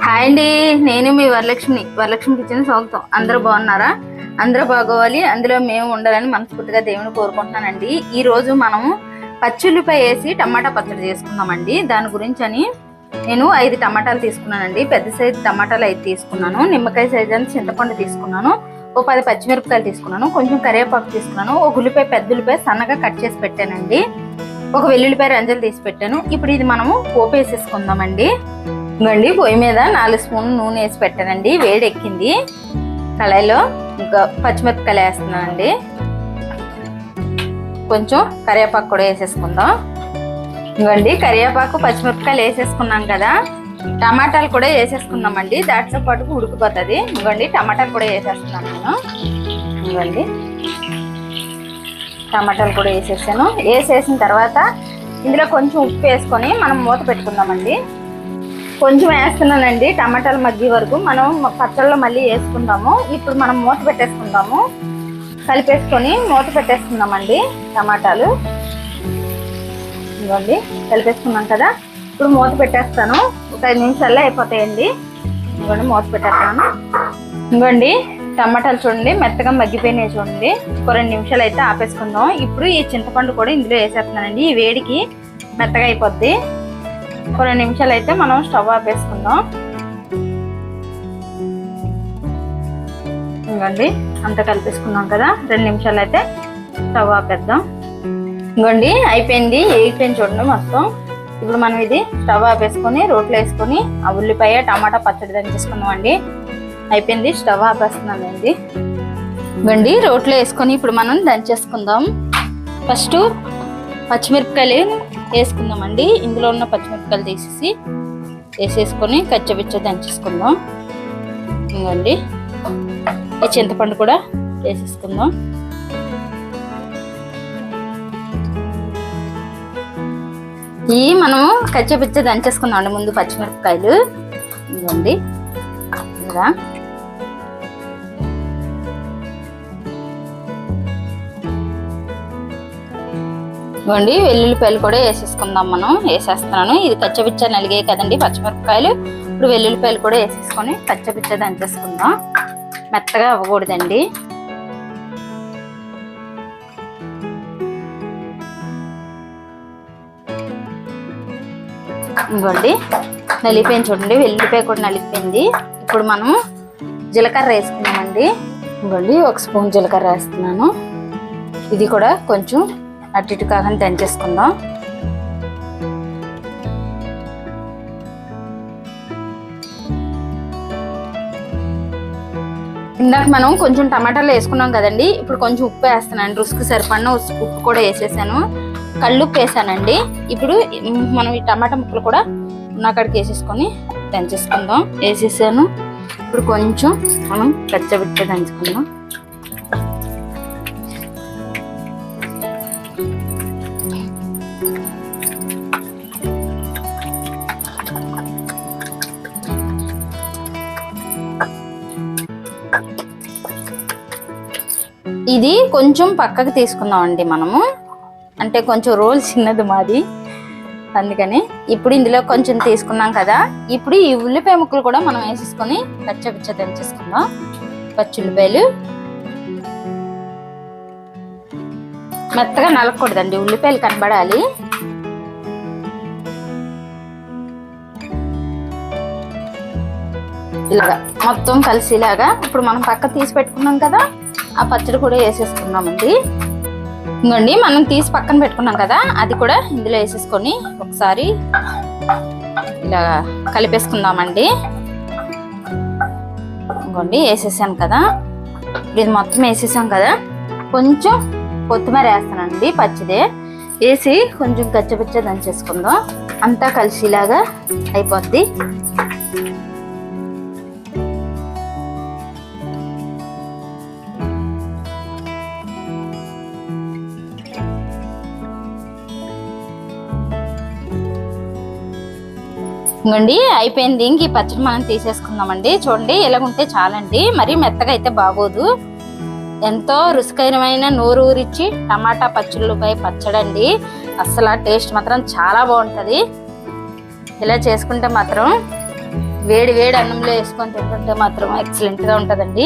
Hi అండి, నేను మీ Varalakshmi kitchen స్వాగతం. అందరూ బాగున్నారా? అందరూ బాగోవాలి, అందులో మేము ఉండాలని మనస్ఫూర్తిగా దేవుని కోరుకుంటున్నానండి. ఈ రోజు మనము పచ్చుల్లిపాయ వేసి టమాటా పచ్చడి చేసుకుందామండి. దాని గురించి అని నేను 5 టమాటాలు తీసుకున్నానండి. పెద్ద సైజు టమాటాలు 5 తీసుకున్నాను. నిమ్మకాయ సైజు అని చింతపండు తీసుకున్నాను. ఓ 10 పచ్చిమిరపకాయలు తీసుకున్నాను. కొంచెం కరివేపాకు తీసుకున్నాను. ఒక ఉల్లిపాయ, పెద్ద ఉల్లిపాయ సన్నగా కట్ చేసి పెట్టానండి. ఒక వెల్లుల్లిపాయ రెంజలు తీసి పెట్టాను. ఇప్పుడు ఇది మనము పోపు వేసేసుకుందామండి. ఇంకోండి, పొయ్యి మీద 4 స్పూన్లు నూనె వేసి పెట్టానండి. వేడి ఎక్కింది. కళాయిలో ఇంకా పచ్చిమిరపకాయలు వేస్తున్నానండి. కొంచెం కరివేపాకు కూడా వేసేసుకుందాం. ఇంకోండి, కరివేపాకు పచ్చిమిరపకాయలు వేసేసుకున్నాం కదా, టమాటాలు కూడా వేసేసుకుందామండి. దాంట్లో పాటు ఉడికిపోతుంది. ఇంకోండి, టమాటాలు కూడా వేసేస్తున్నాను నేను. ఇంకోండి, టమాటాలు కూడా వేసేసాను. వేసేసిన తర్వాత ఇందులో కొంచెం ఉప్పు వేసుకొని మనం మూత పెట్టుకుందామండి. కొంచెం వేస్తున్నానండి, టమాటాలు మగ్గే వరకు. మనం పచ్చళ్ళలో మళ్ళీ వేసుకుందాము. ఇప్పుడు మనం మూత పెట్టేసుకుందాము. కలిపేసుకొని మూత పెట్టేసుకుందామండి. టమాటాలు ఇవ్వండి, కలిపేసుకున్నాం కదా. ఇప్పుడు మూత పెట్టేస్తాను. ఒక 5 నిమిషాల్లో అయిపోతాయండి. ఇవ్వండి, మూత పెట్టేస్తాను. ఇవ్వండి, టమాటాలు చూడండి మెత్తగా మగ్గిపోయినాయి. చూడండి, ఒక 2 నిమిషాలు అయితే ఆపేసుకుందాం. ఇప్పుడు ఈ చింతపండు కూడా ఇందులో వేసేస్తున్నానండి. ఈ వేడికి మెత్తగా అయిపోద్ది. ఒక 2 నిమిషాలు అయితే మనం స్టవ్ ఆపేసుకుందాం. ఇంకోండి, అంతా కలిపేసుకున్నాం కదా. 2 నిమిషాలు అయితే స్టవ్ ఆపేద్దాం. ఇంకోండి, అయిపోయింది, వేగిపోయింది చూడండి మొత్తం. ఇప్పుడు మనం ఇది స్టవ్ ఆపేసుకొని రోట్లో వేసుకొని ఆ ఉల్లిపాయ టమాటా పచ్చడి దంచేసుకుందాం అండి. అయిపోయింది, స్టవ్ ఆపేస్తున్నానండి. ఇంకోండి, రోట్లో వేసుకొని ఇప్పుడు మనం దంచేసుకుందాం. ఫస్ట్ పచ్చిమిరపకాయలు వేసుకుందామండి. ఇందులో ఉన్న పచ్చిమిరపకాయలు తీసేసి వేసేసుకొని కచ్చపిచ్చ దంచేసుకుందాం. ఇంకోండి, ఈ చింతపండు కూడా వేసేసుకుందాం. ఇవి మనము కచ్చపిచ్చ దంచేసుకుందాం అండి. ముందు పచ్చిమిరపకాయలు ఇవ్వండి ఇలా. ఇవ్వండి, వెల్లుల్లిపాయలు కూడా వేసేసుకుందాం. మనం వేసేస్తున్నాను. ఇది కచ్చపిచ్చ నలిగాయి కదండి పచ్చిమిరపకాయలు. ఇప్పుడు వెల్లుల్లిపాయలు కూడా వేసేసుకొని కచ్చపిచ్చ దంచేసుకుందాం. మెత్తగా అవ్వకూడదండి. ఇవ్వండి, నలిగిపోయింది చూడండి. వెల్లుల్లిపాయ కూడా నలిగిపోయింది. ఇప్పుడు మనము జీలకర్ర వేసుకున్నామండి. ఇవ్వండి, 1 స్పూన్ జీలకర్ర వేస్తున్నాను. ఇది కూడా కొంచెం అటు ఇటు కాకుండా దంచేసుకుందాం. ఇందాక మనం కొంచెం టమాటాలు వేసుకున్నాం కదండి. ఇప్పుడు కొంచెం ఉప్పు వేస్తున్నాను. రుసుకు సరిపడిన ఉప్పు కూడా వేసేసాను. కళ్ళుప్పు వేసానండి. ఇప్పుడు మనం ఈ టమాటా ముక్కలు కూడా ఉన్నక్కడికి వేసేసుకొని దంచేసుకుందాం. వేసేసాను. ఇప్పుడు కొంచెం మనం కచ్చబిచ్చ దంచుకుందాం. ఇది కొంచెం పక్కకు తీసుకుందాం అండి మనము. అంటే కొంచెం రోల్ చిన్నది మాది, అందుకని. ఇప్పుడు ఇందులో కొంచెం తీసుకున్నాం కదా. ఇప్పుడు ఈ ఉల్లిపాయ ముక్కలు కూడా మనం వేసేసుకొని పచ్చపిచ్చ దంచేసుకుందాం. పచ్చుల్లిపాయలు మెత్తగా నలగకూడదండి, ఉల్లిపాయలు కనబడాలి. ఇలాగా మొత్తం కలిసిలాగా. ఇప్పుడు మనం పక్క తీసి పెట్టుకున్నాం కదా, ఆ పచ్చడి కూడా వేసేసుకున్నామండి. ఇంకోండి, మనం తీసి పక్కన పెట్టుకున్నాం కదా, అది కూడా ఇందులో వేసేసుకొని ఒకసారి ఇలా కలిపేసుకుందామండి. ఇంకోండి, వేసేసాను కదా. ఇది మొత్తం వేసేసాం కదా. కొంచెం కొత్తిమీర వేస్తానండి, పచ్చిదే వేసి కొంచెం కచ్చపిచ్చ దంచేసుకుందాం. అంతా కలిసిలాగా అయిపోద్ది. ఇంకోండి, అయిపోయింది. ఇంక ఈ పచ్చడి మనం తీసేసుకుందామండి. చూడండి, ఇలాగుంటే చాలండి. మరీ మెత్తగా అయితే బాగోదు. ఎంతో రుచికరమైన నోరూరిచ్చి టమాటా పచ్చళ్ళపై పచ్చడండి. అసలు టేస్ట్ మాత్రం చాలా బాగుంటుంది. ఇలా చేసుకుంటే మాత్రం వేడి వేడి అన్నంలో వేసుకొని తింటుంటే మాత్రం ఎక్సలెంట్ గా ఉంటదండి.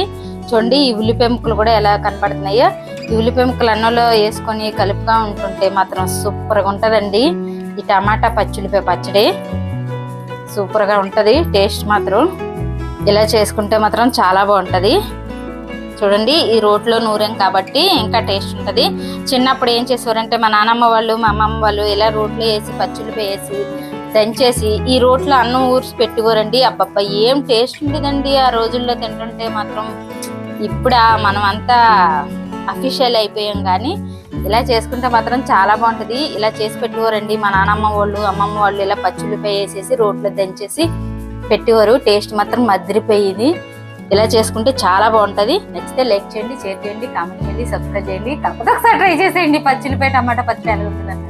చూడండి ఈ ఉల్లిపాయ ముక్కలు కూడా ఎలా కనపడుతున్నాయో. ఈ ఉల్లిపాయ ముక్కలు అన్నంలో వేసుకొని కలుపుగా ఉంటుంటే మాత్రం సూపర్ గా ఉంటదండి. ఈ టమాటా పచ్చుల్లిపాయ పచ్చడి సూపర్ గా ఉంటది. టేస్ట్ మాత్రం ఇలా చేసుకుంటే మాత్రం చాలా బాగుంటది. చూడండి ఈ రోట్లో నూరాం కాబట్టి ఇంకా టేస్ట్ ఉంటది. చిన్నప్పుడు ఏం చేసేవారంటే మా నానమ్మ వాళ్ళు మా అమ్మమ్మ వాళ్ళు ఇలా రోట్లో వేసి పచ్చుల్లిపాయ వేసి దంచేసి ఈ రోట్లో అన్నం ఊర్చి పెట్టుకోరండి. అబ్బబ్బా ఏం టేస్ట్ ఉండేదండి ఆ రోజుల్లో తింటుంటే మాత్రం. ఇప్పుడు మనం అంతా అఫీషియల్ అయిపోయాం కానీ ఇలా చేసుకుంటే మాత్రం చాలా బాగుంటది. ఇలా చేసి పెట్టుకోరండి మా నానమ్మ వాళ్ళు అమ్మమ్మ వాళ్ళు. ఇలా పచ్చుల్లిపాయ వేసేసి రోట్లో దంచేసి పెట్టేవారు. టేస్ట్ మాత్రం మదిరిపోయేది. ఇలా చేసుకుంటే చాలా బాగుంటది. నచ్చితే లైక్ చేయండి, షేర్ చేయండి, కామెంట్ చేయండి, సబ్స్క్రైబ్ చేయండి. కాకపోతే ఒకసారి ట్రై చేసేయండి పచ్చుల్లిపాయ టమాటా పచ్చడి ఎలా ఉంటుందండి.